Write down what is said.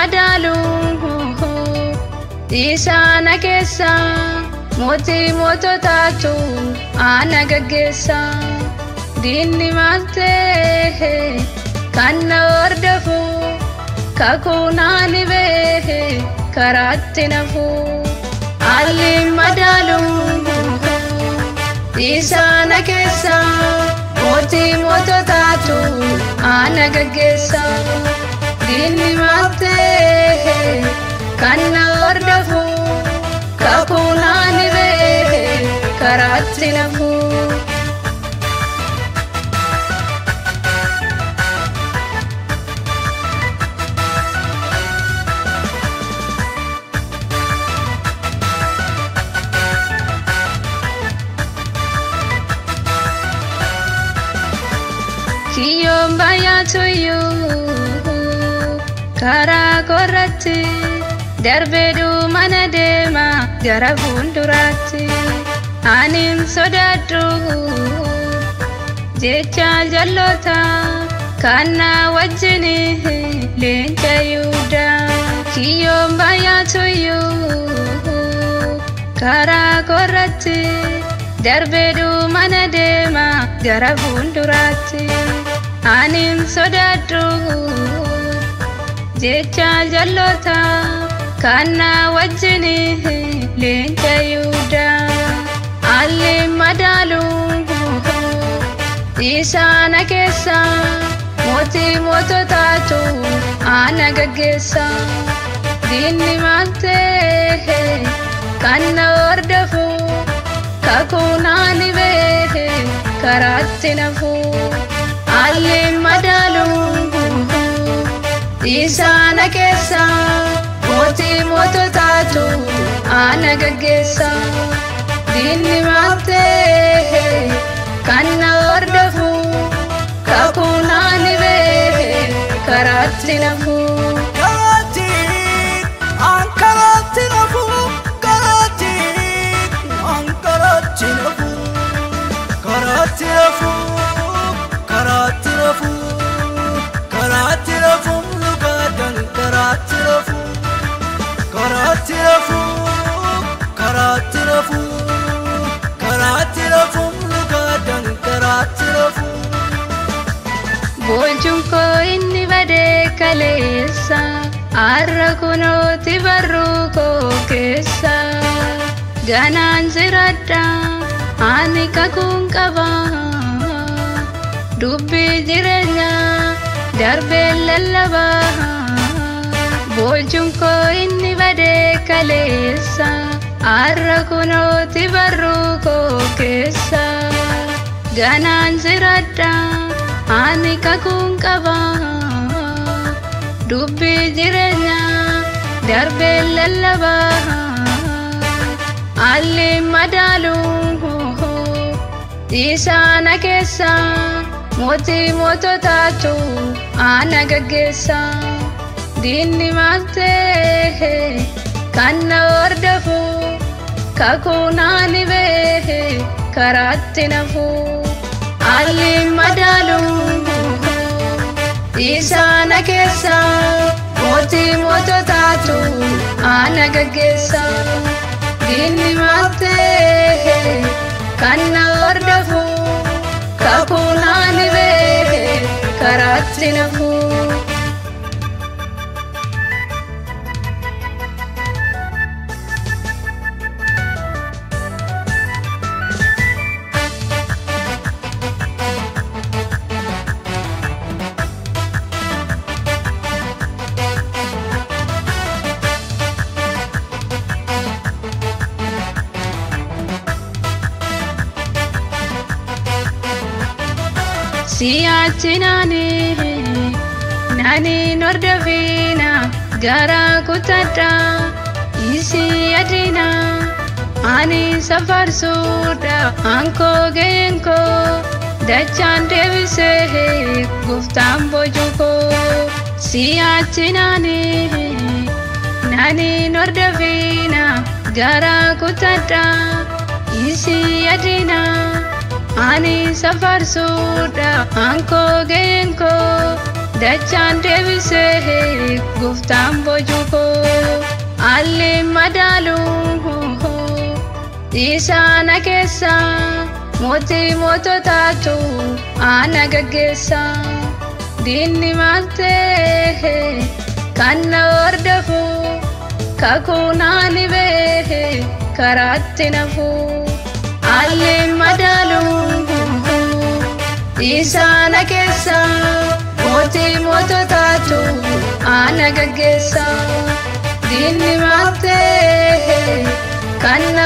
madalu isana kessa moti mototatu ana gaggessa dinni malte kanna ordafu kakunani be karatti nafu alli madalu isana kessa moti mototatu ana gaggessa dinni malte kanna ordafu kakunani be karatti nafu Kiyombaya to you Kara korratti darbedu manadema gara funduratti anin sodaddu jecha jallota kanna wajjini leenca yuda Kiyombaya to you Kara korratti darbedu manadema gara funduratti anin sodaddu jecha jallota kanna wajjini leenca yuda alli madalu isana kessa moti mototatu ana gaggessa dinni malte kanna ordafu kakunani be karatti nafu alli madalu isana kessa moti mototatu ana gaggessa dinni malte kanna ordafu kakunani be karatti nafu karatti nafu karatti nafu karatti nafu karatti nafu karatti nafu lugadan karatti nafu karatti nafu karatti nafu karatti nafu lugadan karatti nafu Bonjunko inni bade kalessa arra kunoti barruko kessa ganan ziradda ani kakun qaba dubbi jirenya darbe lallaba Bonjunko inni bade kalessa arra kunoti barruko kessa ganan ziradda ani kakun qaba dubbi jirenya darbe lallaba alli madalu isana kessa moti mototatu ana gaggessa dinni malte kanna ordafu kakunani be karatti nafu alli madalu isana kessa moti mototatu ana gaggessa dinni malte kanna ordafu kakunani be karatti nafu Siyachinani nani nordavina gara kutata isi adina ani safar suda anko genko dachan devise guftam bojuko siyachinani nani nordavina gara kutata isi adina ani safar suda anko genko dachaan deebisee gooftaan boojuu koo alli madaaluu isaana keessa mootii moototaatu ana gaggeessa diinni maaltee kan na hordofu kakuu naani bee karaatti nafu alli madaaluu isaana keessa mootii moototaatu ana gaggeessa diinni maaltee kan na